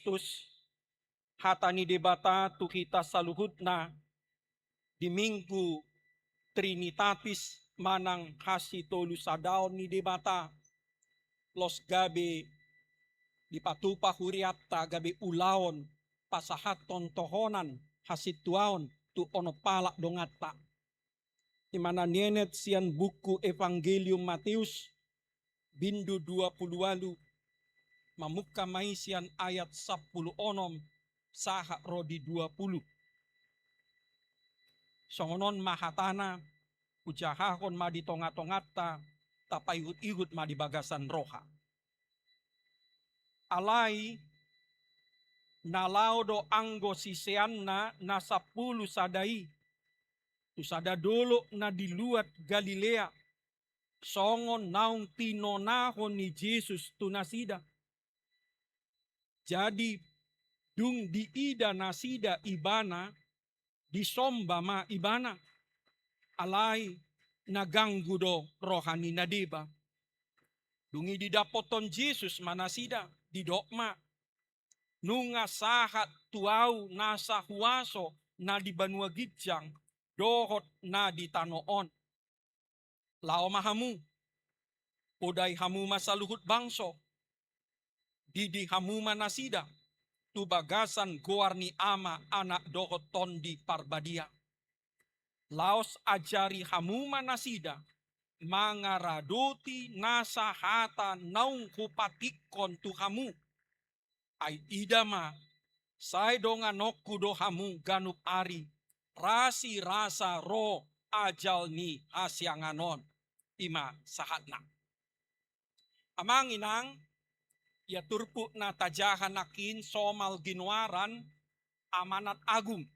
Tus hatani debata tu kita saluhutna di minggu Trinitatis manang hasitolu sadaon ni debata los gabe di patupa huriatta gabe ulaon pasahaton tohonan hasituaon tu ono palak dongatta. Di mana nienet sian buku Evangelium Matius bindu 28 mamuka maisian ayat 10 onom saha rodi 20. Songonon mahatana ujahahon ma di tonga-tongatta tapayut-ihut ma di bagasan roha. Alai nalaudo anggo siseanna na 10 sadai. Tu sada dolo na diluat Galilea. Songon naung tinonahon ni Jesus tu nasida. Jadi dung diida nasida ibana disomba ma ibana. Alai naganggu do rohani nadeba. Dungi didapoton Jesus manasida di dokma. Nunga sahat tuau nasa huaso na di banua gijang dohot na di tanoon. Lao mahamu. Podai hamu masaluhut bangso. Didi hamu manasida. Tu bagasan goarni ama anak dohot tondi parbadia. Laos ajari hamu manasida. Mangaradoti nasa hata naung kupatikon tu hamu. Ai idama. Sai donganokku do hamu ganup ari. Rasi rasa roh ajal ni asyanganon. Ima sahatna. Amang inang. Ya turpu na tajahan nakin somal ginwaran amanat agung.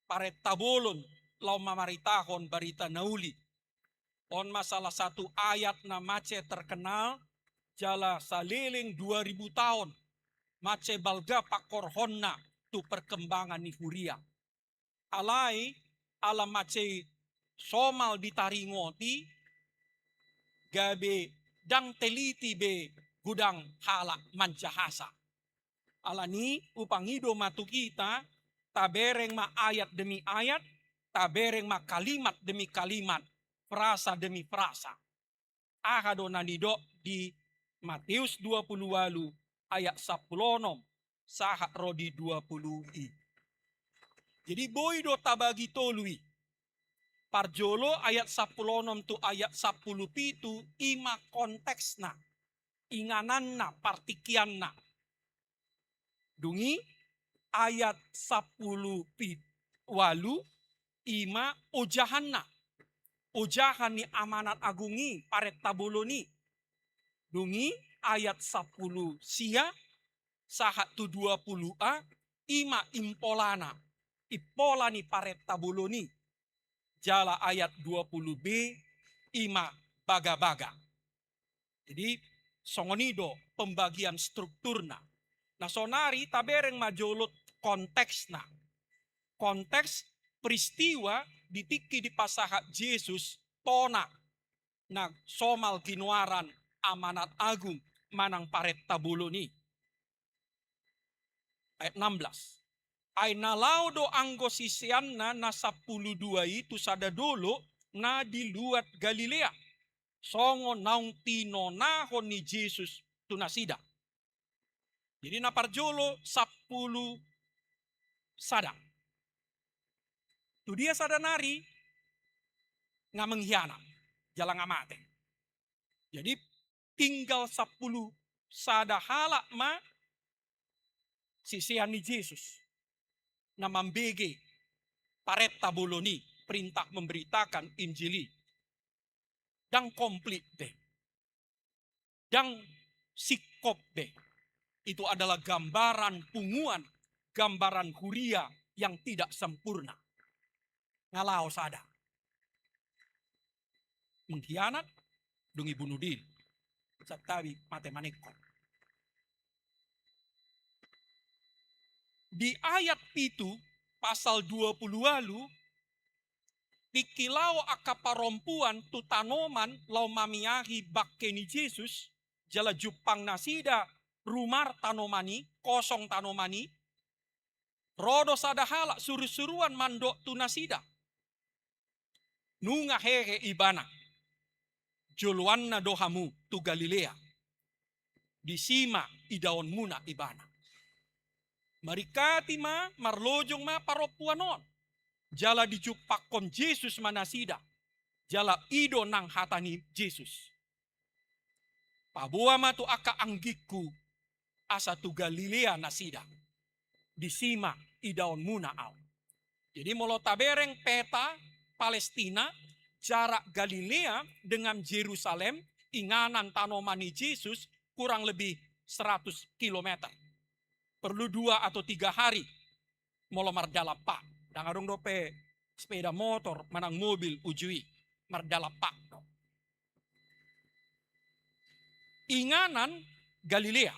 Paret tabolon lau mamaritahon barita nauli. On masalah satu ayat na mace terkenal jala saliling 2000 tahun. Mace balga pakorhonna tu perkembangan ni huria. Alai alam mace somal ditaringoti gabe dang teliti be gudang halak mancahasa. Alani upangido matu kita tabereng ma ayat demi ayat, tabereng ma kalimat demi kalimat, frasa demi frasa. Ahado nanido di Matius 28 ayat 10 saha rodi 20i. Jadi boido tabagi tolui. Parjolo ayat 10 tu ayat 10 pitu ima konteksna. Ingananna partikianna. Dungi ayat 10 walu ima ujahanna. Ujahan ni amanat agungi paret tabuloni. Dungi ayat 10 sia sahat tu 20a ima impolana. Ipolani paret tabuloni. Jala ayat 20b ima baga-baga. Jadi songonido pembagian strukturna. Nah sonari tabereng majolot konteksna. Konteks peristiwa ditiki di pasahat Yesus tona. Nah somal kinuaran amanat agung manang paret tabuloni. Ayat 16. Ay nalaudo anggo sisianna na 12 itu sada dolo na diluat Galilea. Songo naung tinonahon ni Jesus tunasida. Jadi naparjolo 10 sada. Tu dia sada nari nga mengkhianat, jalan ngamate. Jadi tinggal 10 sada halak ma sisian ni Jesus. Na mambege paret tabuloni perintah memberitakan Injili. Dan komplit deh. Dan sikop deh. Itu adalah gambaran punguan, gambaran huria yang tidak sempurna. Ngalau sada. Mengkhianat, dungi bunuh diri. Satawi mate manekon. Di ayat itu, pasal 20 lalu, dikilau akaparompuan tu tanoman lau mamiahi bakkeni Jesus, jala jupang nasida rumar tanomani, kosong tanomani, rodo sadahala suru-suruan mandok tunasida. Nunga hehe ibana, joluanna dohamu tu Galilea, disima idaon muna ibana. Marikati ma, marlojong ma paropuanon, jala dijupakon Yesus manasida, jala ido nang hatani Yesus. Pabuah ma tu aka anggiku, asa tu Galilea nasida, disima idaon muna au. Jadi molo tabereng peta Palestina, jarak Galilea dengan Yerusalem, inganan tanomani Yesus kurang lebih 100 kilometer. Perlu 2 atau 3 hari molo mardalapa. Dangarung dope sepeda motor manang mobil ujui mardalapa. Inganan Galilea.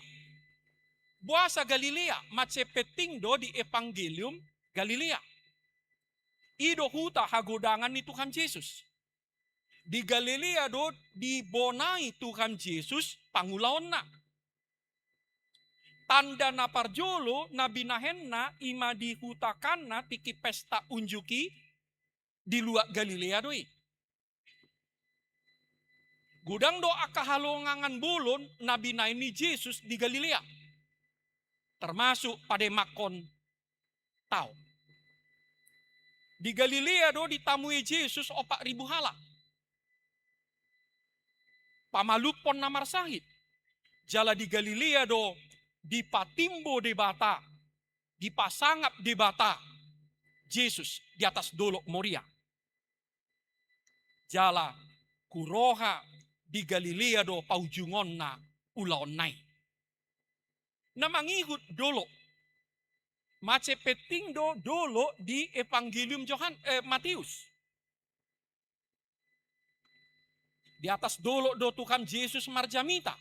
Buasa Galilea macepeting do di Evangelium Galilea. Ido huta hagodangan ni Tuhan Yesus. Di Galilea do dibonai Tuhan Yesus pangulaon na. Tanda na parjolo na binahenna ima dihutakan na tiki pesta unjuki di luar Galilea doi. Gudang do akahalongangan bulon na binay ni Yesus di Galilea. Termasuk pada makon tao. Di Galilea do ditamui Yesus 4.000 hala. Pamalupon na marsahit. Jala di Galilea do dipatimbo de bata, dipasangap de bata Yesus di atas dolok Moria. Jala kuroha di Galilea do paujungon na ulaon nai. Na mangihut dolo. Macepeting do dolo di Evangelium Matius. Di atas dolo do Tuhan Yesus marjamita.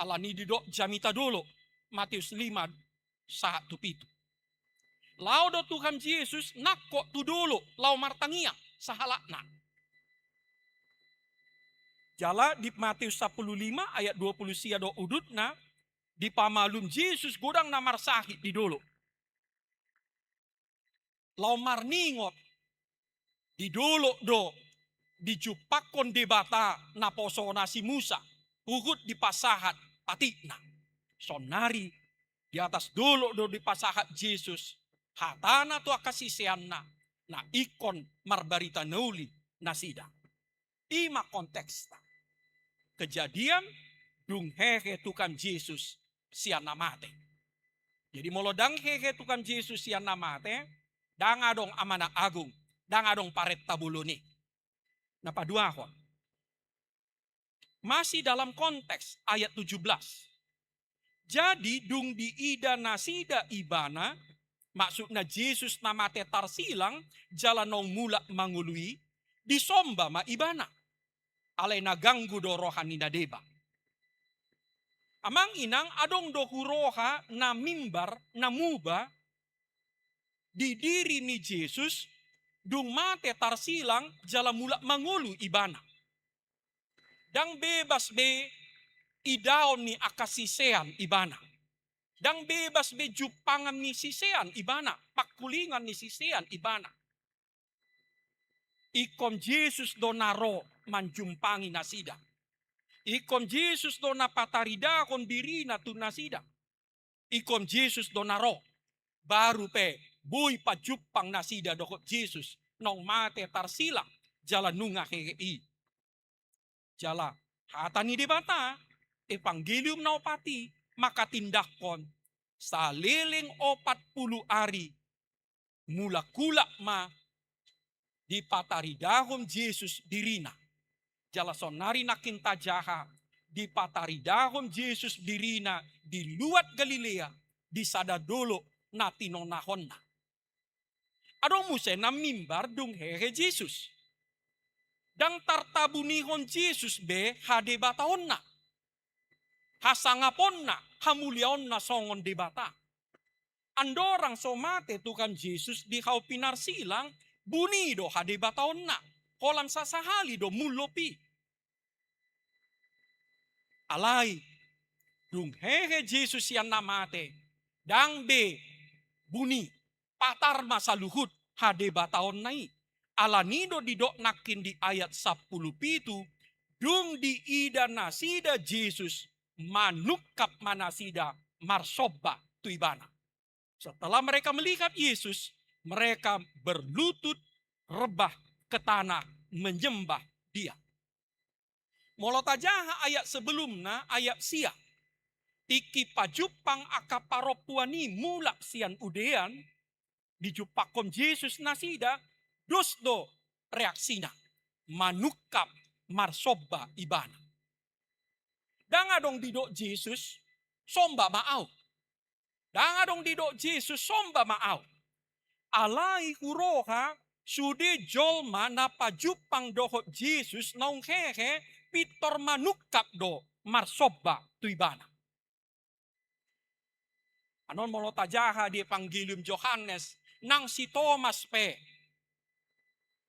Alani di do jamita dolo. Matius 5:1-7. Lau do Tuhan Yesus nakko tu dolo lau martangia sahalakna. Jala di Matius 15 ayat 20 sia do udutna di pamalum Yesus godang namar sahit di dolo. Lau marningot di dolo do dijupakon debata na posona si Musa uhut di pasahat patikna. Sonari di atas dolo do di pasahat Yesus hatana tu akasisianna na ikon marbarita nauli nasida. Ima konteksta. Kejadian dung hehe Tuhan Yesus siana mate. Jadi molo dang hehe Tuhan Yesus siana mate, dang adong amana agung, dang adong paret tabuluni. Napaduahon. Masih dalam konteks ayat 17. Jadi dung di ida nasida ibana, maksudnya Yesus namate tarsilang, jalanong mula mangului, disomba ma ibana. Alay naganggu do rohani na deba. Amang inang adong do huroha na mimbar na muba di diri ni Yesus dung mate tarsilang jala mula mangulu ibana. Dang bebas be idaon ni akasisean ibana. Dang bebas be jupangan ni sisean ibana. Pakulingan ni sisean ibana. Ikom Yesus do naro manjumpangi nasida. Ikom Yesus do napatarida kon diri na tu nasida. Ikom Yesus do naro. Baru pe buy pajupang nasida do Yesus nong mate tarsila jala nunga hei. Jala hatani debata Evangelium na opati maka tindakon sa leleng 40 ari mula kulak ma di pataridahom Yesus dirina. Jala sonari nakinta jaha di pataridahom Yesus dirina di luat Galilea di sadadolo na tinonahon na. Adong muse na mimbar dung hehe Yesus. Dang tartabunihon Yesus be hadebataon na. Hasangapon na hamuliaon na songon debata. Andorang somate Tuhan Yesus di hau pinarsilang bunido hadebataon na. Kolam sasahali do mulopi. Alay, Dung hehe Jesus yang namate. Dang be buni patar masa luhut hade bataon nai. Alanido didok nakin di ayat 10 pitu. Dung di ida nasida Jesus manukap manasida marsoba tuibana. Setelah mereka melihat Yesus, mereka berlutut rebah ke tanah menyembah dia. Molotajaha ayat sebelumnya ayat sia. Tiki pajupang akaparopuani mulak sian udean. Dijupakon Yesus nasida. Dosdo reaksina. Manukap marsoba ibana. Danga dong didok Yesus somba maau. Danga dong didok Yesus somba maau. Alai huroha sude jolma napa jupang dohot Yesus naung hehe pitor manukap do marsoba tuibana. Anon molotajaha di Evangelium Yohanes nang si Thomas pe.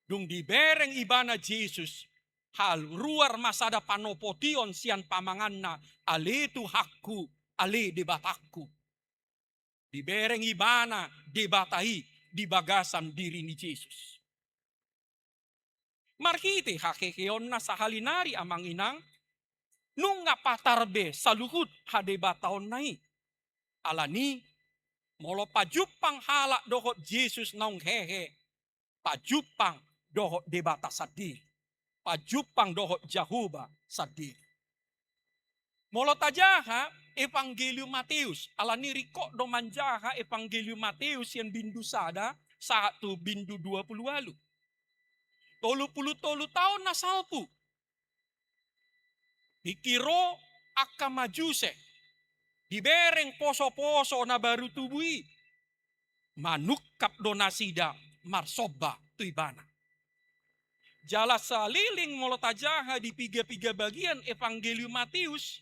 Dung dibereng ibana Yesus hal ruar masada panopotion sian pamanganna ale tu hakku ale debatakku. Dibereng ibana debatai di bagasan diri ni Yesus. Markite hakekeon na sa halinari amang inang nung nga patarbe saluhut hadebataon nai. Alani molo pajupang halak dohot Yesus naung hehe. Pajupang dohot debata sadiri. Pajupang dohot Jahuba sadiri. Molo tajaha Evangelium Matius. Alani riko do manjaha Evangelium Matius yang bindu sada 1 bindu 20 walu. 30 tahun na salpu. Dikiro aka majuse. Dibereng poso-poso na baru tubui. Manukap donasida marsoba tuibana. Jala saliling molotajaha di piga-piga bagian Evangelium Matius.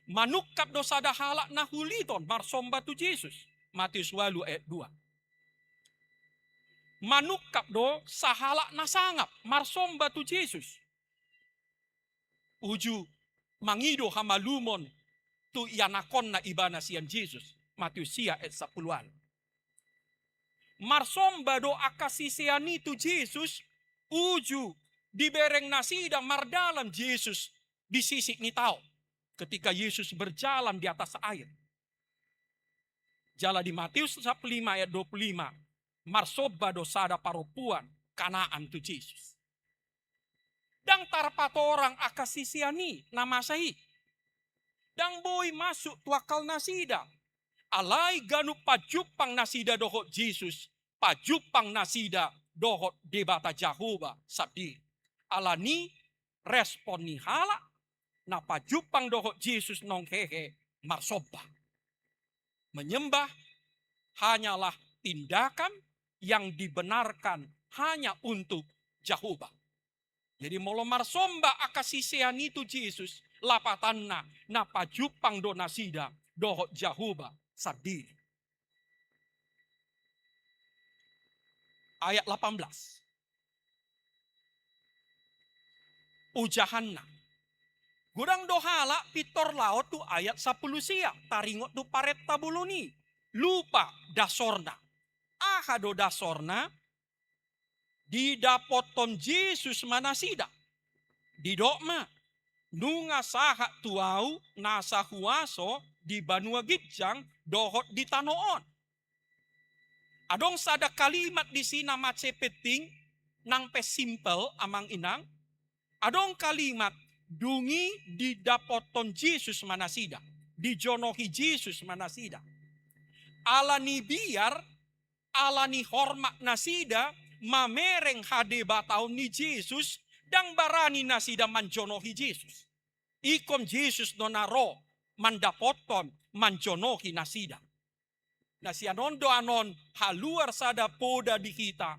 Manukap dosada halak na huliton marsomba tu Yesus. Matius 8 ayat 2. Manukap do sahalak na sangap marsomba tu Yesus. Uju mangido hamalumon tu yanakon na ibana sian Yesus. Matius sia ayat 10. Marsomba do akasisiani tu Yesus. Uju dibereng nasida mardalam Yesus di sisi ni tau. Ketika Yesus berjalan di atas air. Jala di Matius 5 ayat 25. Marsoba dosada paropuan kanaan tu Yesus. Dang tarpato orang akasisiani nama sahi. Dang boy masuk tuakal nasida. Alai ganu pajupang nasida dohot Yesus. Pajupang nasida dohot debata Jahuba sabdi. Alani respon ni hala. Na pajupang dohot Yesus nong hehe marsoba. Menyembah hanyalah tindakan yang dibenarkan hanya untuk Jahuba. Jadi molo marsomba akasisian itu Yesus lapatanna na pajupang donasida dohot Jahuba sabdi. Ayat 18. Ujahanna. Gudang dohala pitor laut tu ayat 10 siang. Taringot tu paret tabuluni. Lupa dasorna. Ahado dasorna. Didapoton Yesus manasida. Didokma. Nunga sahat tuau nasa huaso di banua gijang dohot di tanoon. Adong sada kalimat di sina macepeting nang pe simple amang inang. Adong kalimat dungi didapoton Yesus manasida. Dijonohi Yesus manasida. Alani biar, alani hormat nasida, mamereng hade bataon ni Yesus, dang barani nasida manjonohi Yesus. Ikon Yesus nonaro, mandapoton manjonohi nasida. Nasianon do anon haluar sada poda di kita.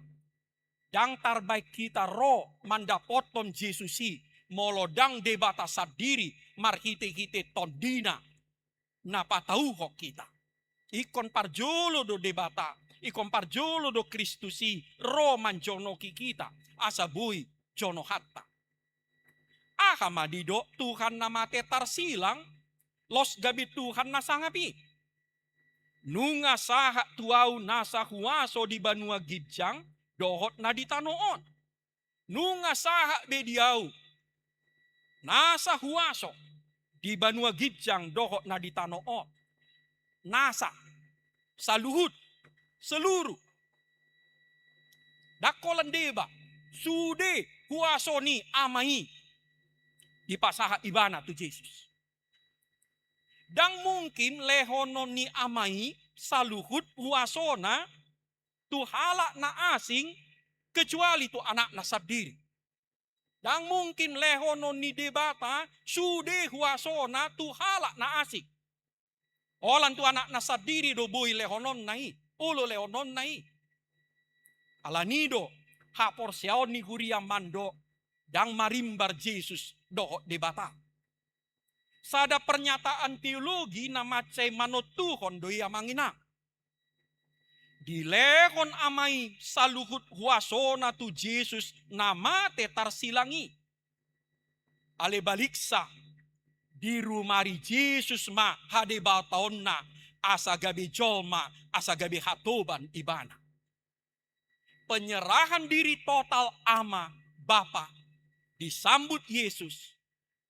Dang tarbaik kita ro mandapoton Yesusi. Molodang debata sadiri marhite-hite tondina napatauho kita. Ikon parjolo do debata, ikon parjolo do Kristusi roman jonoki kita asabui jono hatta. Ahamadido Tuhan namate tarsilang Los gabi Tuhan nasangapi. Nunga saha tuau nasa huaso di banua gijang, dohot na di tanoon. Nunga saha bediau, nasa huaso di banua gijang, dohot na di tanoon. Nasa, saluhut, seluruh. Dakolan deba, sude huaso ni amai, di pasaha ibana tu Yesus. Dan mungkin lehonon ni amai saluhut huasona tu halak na asing kecuali tu anak na sabdiri. Dan mungkin lehonon ni debata sude huasona tu halak na asing. Olan tu anak na sabdiri do boy lehonon nai, ulo lehonon nai. Alanido hapor siaon ni huria mando dan marimbar Yesus do debata. Sada pernyataan teologi nama cai manotuhon doi amangina. Dilehon amai saluhut huasona tu Yesus nama te tarsilangi. Ale baliksa di rumari Yesus ma hade bataonna asa gabe jolma asa gabe hatoban ibana. Penyerahan diri total ama Bapa disambut Yesus,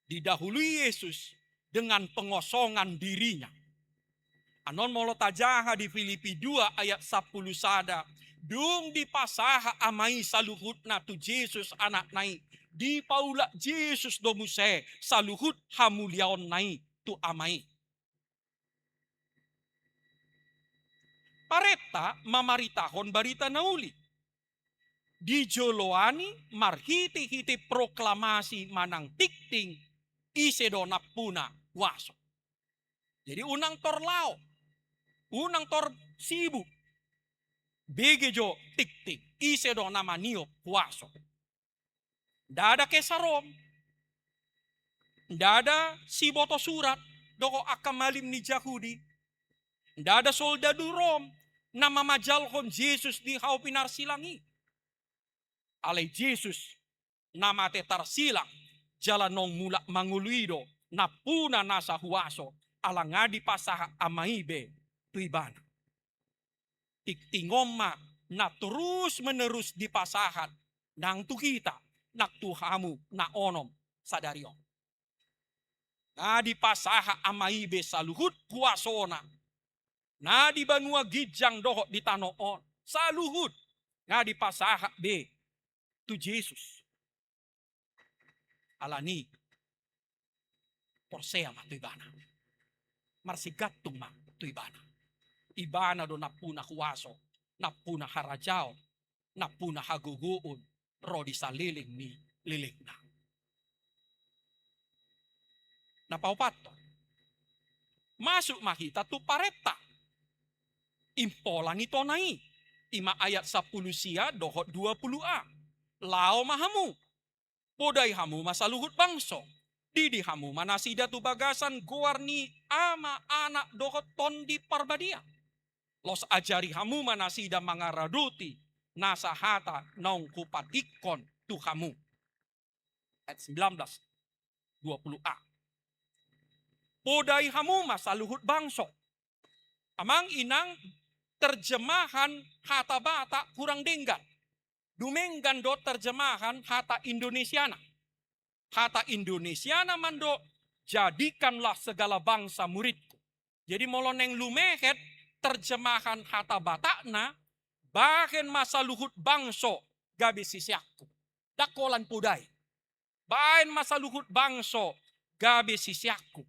didahului Yesus dengan pengosongan dirinya. Anon molo tajaha di Filipi 2 ayat 10 sada. Dung di pasaha amai saluhut na tu Yesus anak nai. Di paula Yesus domuse saluhut hamuliaon nai tu amai. Pareta mamaritahon barita nauli. Di joloani marhiti-hiti proklamasi manang tikting isedo napuna waso. Jadi unang torlao, unang tor sibu, begejo tik-tik, isedo nama niyo waso. Dada kesarom, dada siboto surat, doko akamalim ni Jahudi, dada soldadu Rom, nama majalhon Yesus di hau pinarsilangi. Ale Yesus nama te tarsilang, jalan nong mulak manguluido, napuna nasa huaso, alangadi pasaha amaibe tuibana. Tiktingoma na terus menerus dipasahan nang tu kita nak tuhamu na onom sadarion. Na dipasaha amaibe saluhut kuasona. Na di banua gijang dohot di tanoon saluhut. Na dipasaha be tu Yesus. Alani porsea ma tuibana. Marsigatung ma tu ibana. Ibana do napuna huwaso, napuna harajao, napuna haguguun, rodi sa liling ni liling na. Napaupato. Masuk makita tu pareta. Impola ni tonai. Ima ayat 10 sia dohot 20a. Lao mahamu. Podai hamu masaluhut bangso. Didi hamu manasida tu bagasan goarni ama anak dohot ton di parbadia. Los ajari hamu manasida mangaraduti nasa hata nong kupatikon tu hamu. Ayat 19, 20a. Podai hamu masaluhut bangso. Amang inang terjemahan hata bata kurang denggan. Dumenggan do terjemahan hata Indonesiana. Hata Indonesiana mando, jadikanlah segala bangsa muridku. Jadi moloneng lumehet terjemahan hata batakna, bahen masa luhut bangso gabi sisiakku. Dakolan pudai. Bahen masa luhut bangso gabi sisiakku.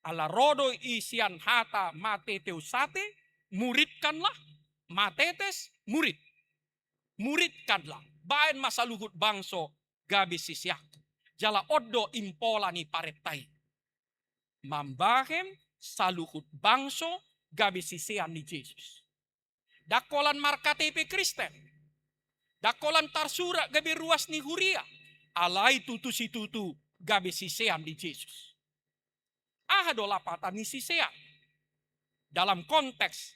Ala rodo isian hata mateteu sate, muridkanlah, matetes, murid. Muridkanlah, bahen masa luhut bangso gabi sisiakku. Jala odo impola ni paretai. Mambahem saluhut bangso gabi sisian ni Yesus. Dakolan marka TP Kristen. Dakolan tarsura gabi ruas ni huria. Alai tutu si tutu gabi sisian di Yesus. Ahado lapatan ni sisian. Dalam konteks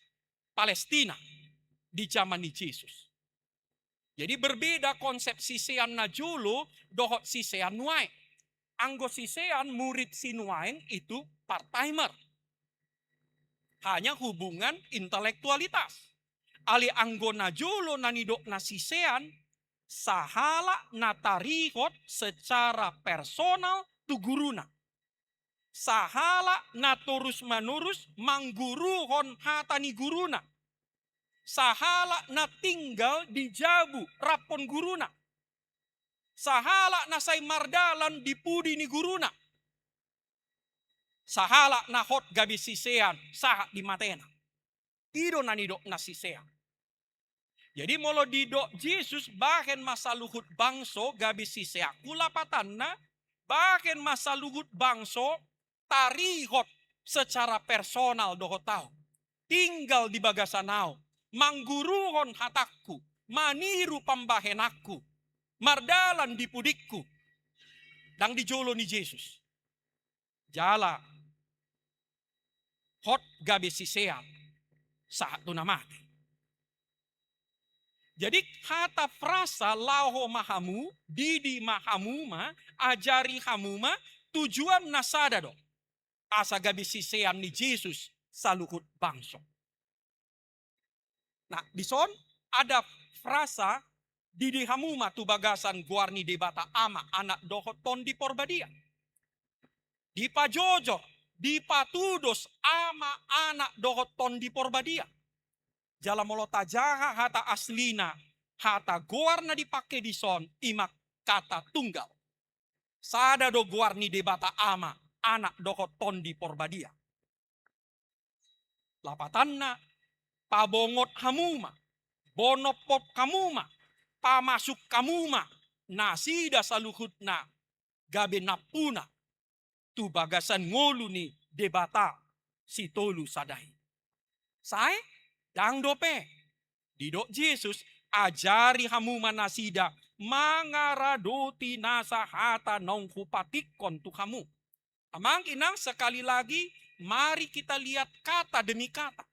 Palestina di zaman ni Yesus. Jadi berbeda konsep sisian najulu dohot sisian nuai. anggo sisean murid sinuain itu part-timer. Hanya hubungan intelektualitas. Ali anggo najolo nanidok nasisean, sahala natarihot secara personal tu guruna. Sahala naturus manurus mangguruhon hatani guruna. Sahala na tinggal di jabu rapon guruna. Sahala na say mardalan di pudi ni guruna. Sahala na hot gabi sisean saha di matena. Ido nanidok nasisean. Jadi molo didok Yesus bahkan masa luhut bangso gabi sisea kulapatan na bahkan masa luhut bangso tarihot secara personal doho tau. Tinggal di bagasanau. Mangguruhon hatakku. Maniru pambahenakku. Mardalan di pudikku. Dang dijolo ni Yesus. Jala. Hot gabi sisean. Saat tu namati. Jadi kata frasa laho mahamu, didi mahamuma, ajari hamuma, tujuan nasada dong. Asa gabi sisean ni Yesus saluhut bangso. Nah, di son ada frasa didi hamuma tu bagasan guarni debata ama anak dohoton di porbadia. Di pajojo, di patudos ama anak dohoton di porbadia. Jala molota jaha hata aslina, hata guarna dipakai di son, imak kata tunggal. Sada do guarni debata ama, anak dohoton di porbadia. Lapatanna, pabongot hamuma, bonopop kamuma, pamasuk kamuma, nasida saluhutna, gabe napuna, tu bagasan ngolu ni debata si tolu sadai. Say, dang dope, didok Yesus ajari hamuma nasida, mangaradoti nasa hata nong hupatikon tu hamu. Amang inang sekali lagi, mari kita lihat kata demi kata.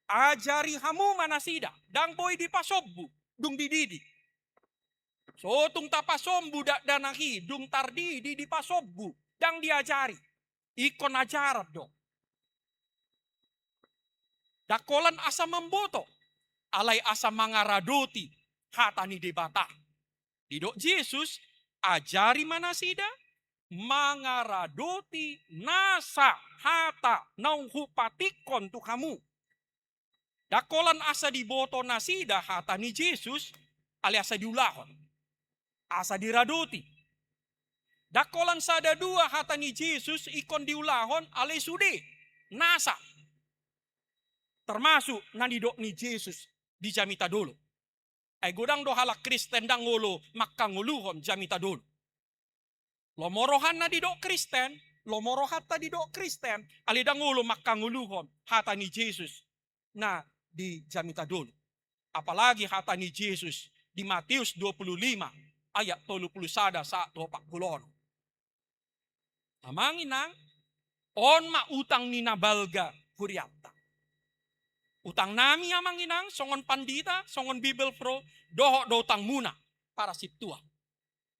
Ajari hamuma nasida, dang boy di pasobbu, dung dididi. So tung tapasombu dak danahi, dung tardidi di pasobbu, dang diajari. Ikon ajarat dong. Dakolan asa memboto, alai asa mangaradoti, hatani debata. Didok Yesus, ajari manasida, mangaradoti nasa hata nauhupatikon tu kamu. Dakolan asa diboto nasida hatani Yesus, alai asa diulahon, asa diradoti. Dakolan sada dua hatani Yesus, ikon diulahon, alai sude, nasa. Termasuk nanidok ni Yesus di jamita dulu. Ay godang do halak Kristen dang ngolo makanguluhon jamita dulu. Lomorohan na didok Kristen, lomorohat ta didok Kristen, alidang ngolo makanguluhon hata ni Yesus na di jamita dulu. Apalagi hata ni Yesus di Matius 25 ayat 31 saat 40. Amangin nang on mautang ni nabalga huriata. Utang nami amang inang, songon pandita, songon Bible Pro, doho do utang muna para siptua.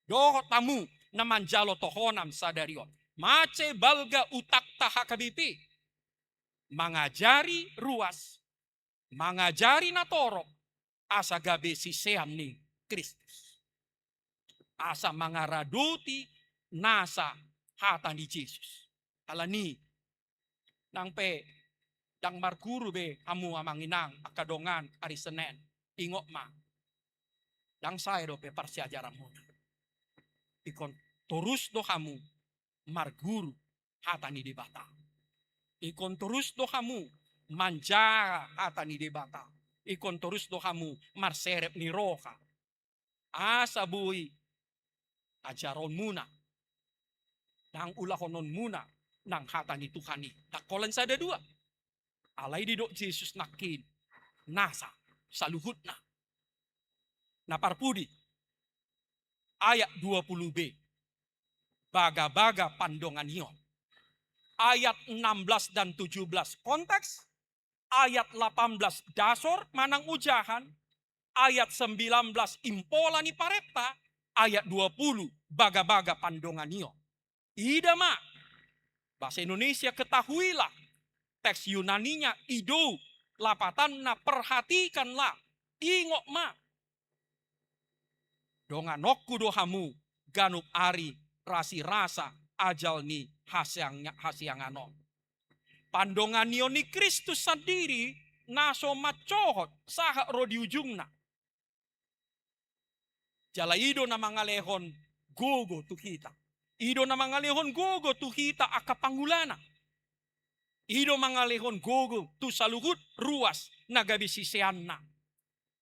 Doho tamu na manjalo tohonam sadarion. Mace balga utak tahakabipi. Mangajari ruas, mangajari na torok, asa gabe siseam ni Kristus. Asa mangaraduti nasa hata ni Jesus. Alani, nang pe, dang marguru be kamu amanginang akadongan hari Senin ingok ma dang saya do pe parsiajaran muna ikon terus do kamu marguru hatani debata ikon terus do kamu manja hatani debata ikon terus do kamu marserep ni roka asa bui ajaron muna dang ulahonon muna nang hatani Tuhani takolan sada dua. Alai didok Yesus nakin nasa saluhutna. Naparpudi ayat 20b. Baga-baga pandongan iyo. Ayat 16 dan 17 konteks. Ayat 18 dasor manang ujahan. Ayat 19 impola ni parepta. Ayat 20 baga-baga pandongan iyo. Idama, bahasa Indonesia ketahuilah, teks Yunaninya ido, lapatanna perhatikanlah, ingok ma. Donganokku dohamu, ganup ari, rasi rasa, ajal ni hasiangano. Pandongan ni Kristus sendiri, naso macohot, saha rodi ujungna. Jala ido na mangalehon gogo tu kita. Ido na mangalehon gogo tu kita akapangulana. Ido mangalehon gogo tu saluhut ruas nagabi siseanna.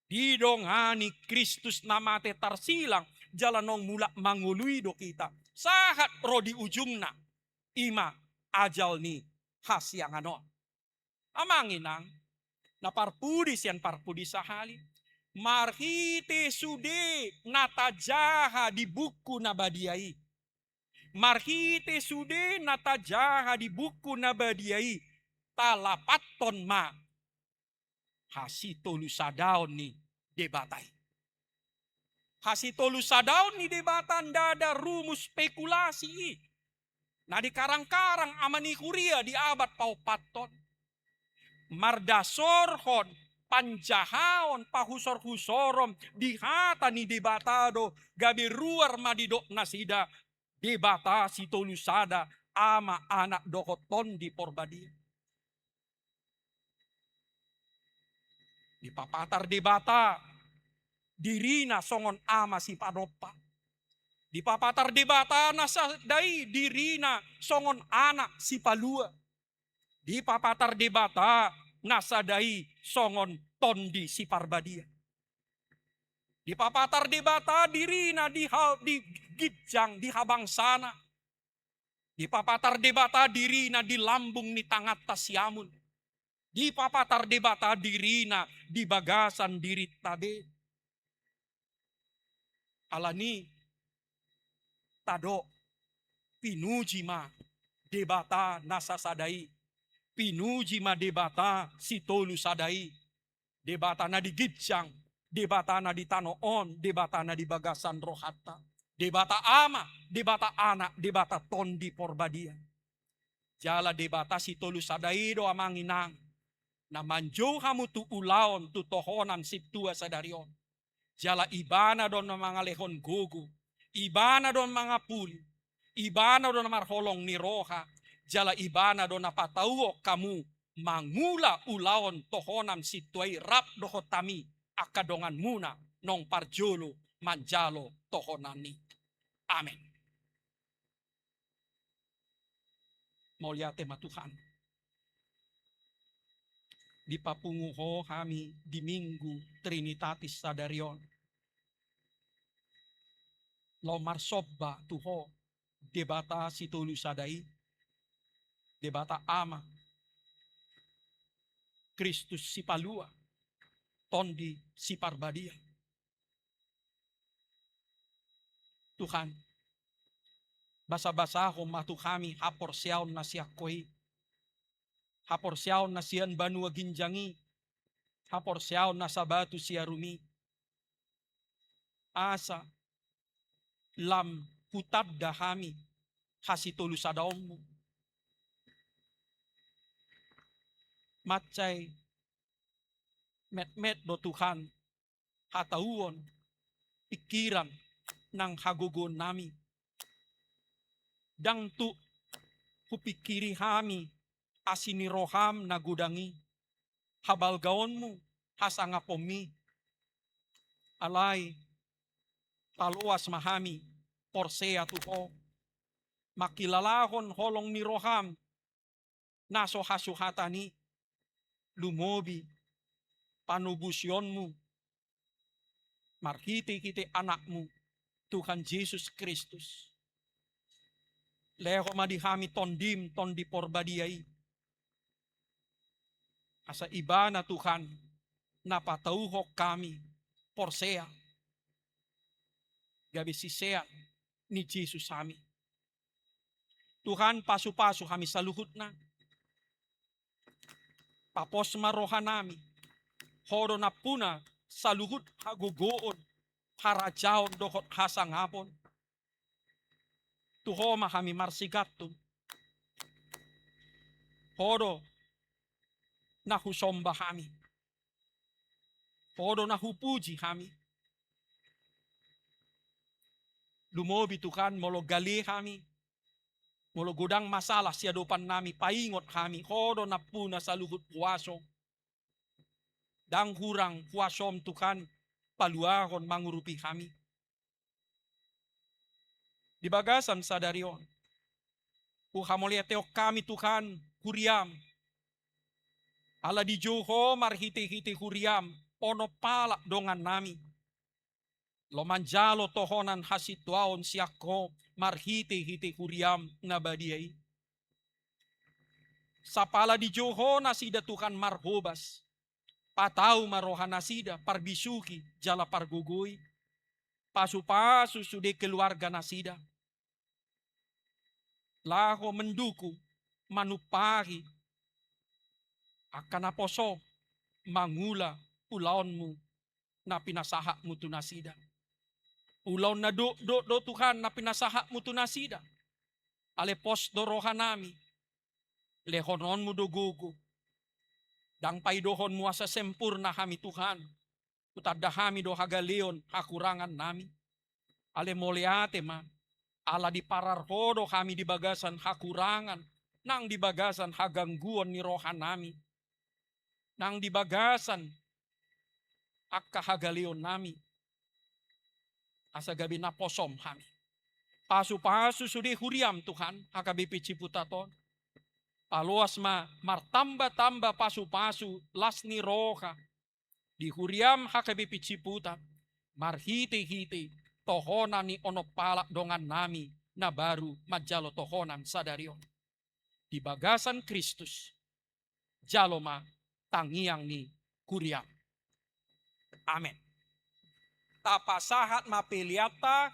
Didongani Kristus namate tarsilang jalanong mula manguluido kita. Sahat rodi ujungna. Ima ajal ni hasiangano. Amanginang naparpudi sian parpudi sahali. Marhite sude natajaha di buku nabadiai. Marhite sude natajaha di buku nabadiai. Talapaton ma. Hasito lusadaon ni debatai. Hasito lusadaon ni debatan dada rumus spekulasi. Nah di karang-karang amani kuria di abad paupaton. Mardasorhon panjahaon pahusor-husorom dihata ni debatado gabi ruar madidok nasida debata si tolusada ama anak dokoton di porbadi. Di papatar debata dirina songon ama si padopa. Di papatar debata nasadai dirina songon anak si palua. Di papatar debata nasadai songon tondi si parbadia. Di papatar debata dirina di gijang di habang sana. Di papatar debata dirina di lambung ni tangat tasyamun. Di papatar debata dirina di bagasan diri tabe. Alani tado pinuji ma debata nasasadai. Pinuji ma debata si tolu sadai. Debata na di gijang. Debata na di tanoon. Debata na di bagasan rohata. Debata ama. Debata anak. Debata tondi porbadia. Jala debata si tolu sadai do amanginang. Na manjo hamu tu ulaon tu tohonan si tua sadarion. Jala ibana don mga lehon gogo. Ibana don mga puli. Ibana don marholong ni roha. Jala ibana do napatauo kamu mangula ulaon tohonan situai rap dohotami akadongan muna nong parjolo manjalo tohonani. Amin. Mulia tema Tuhan. Di papunguho kami di Minggu Trinitatis Sadarion. Lomar sobba tuho debata situlu sadai. Debata ama. Kristus si palua. Tondi si parbadia. Tuhan. Basa-basa ko matu kami haporsiaw na siya koy. Haporsiaw na siyan banua ginjangi. Haporsiaw na sabatu siya rumi. Asa. Lam hutad dahami. Hasitulu sadaong mo. Matchay met do Tuhan hatauon pikiran ng hagugon nami. Dang tu kupikiri hami asiniroham na gudangi. Habalgaon mo hasangapomi. Alay taluas mahami porsea tuho. Makilalahon holong ni roham naso hasuhatani. Lumobi, panubusyonmu, marhiti-hiti anakmu, Tuhan Yesus Kristus. Leho madihami tondim, tondi porbadiai. Asa iba na Tuhan, napatauhok kami, porsea, gabi sisean ni Jesus kami. Tuhan pasu-pasu kami sa luhut na. Tapos marohan nami. Horo na puna sa luhut hagugoon. Harajaon dohot hasangapon. Tuhoma kami marsigatum. Podo na husomba kami. Podo na hupuji kami. Lumobi Tuhan molo gali kami. Molo gudang masalah siadopan nami paingot kami. Podo na puna sa luhut puaso. Dang hurang puasom Tuhan paluahon mangurupi kami. Di bagasan sadarion. Uhamolia teok kami Tuhan kuriam. Ala di Joho marhiti-hiti kuriam. Ono pala dongan nami. Lomanjalo tohonan hasitwaon siako marhiti-hiti kuriam ngabadiai. Sapala di Joho nasida Tuhan marhobas. Patau marohan nasida parbisuki jala pargugui. Pasu-pasu sude keluarga nasida. Laho menduku manupahi akan aposo mangula ulaonmu na pinasahakmu tu nasida. Ulaon na do Tuhan na pinasahakmu tu nasida. Ale pos dorohanami. Lehononmu do gugu. Dang paidohon muasa sempurna kami Tuhan. Utada kami do hagaleon hakurangan nami. Ale moleate ma. Ala di pararhodo kami di bagasan hakurangan. Nang di bagasan hagangguan ni rohan nami. Nang di bagasan akka hagaleon nami. Asa gabi na posom kami. Pasu-pasu sudi huriam Tuhan. Hakabipi ciputaton. Paluas ma martamba-tamba pasu-pasu lasni roha. Di huriam hakabipi ciputat. Marhiti-hiti. Tohonan ni onopala dongan nami. Na baru majalo tohonan sadarion. Di bagasan Kristus. Jaloma tangiang ni kuriam. Amin. Tapasahat mapiliata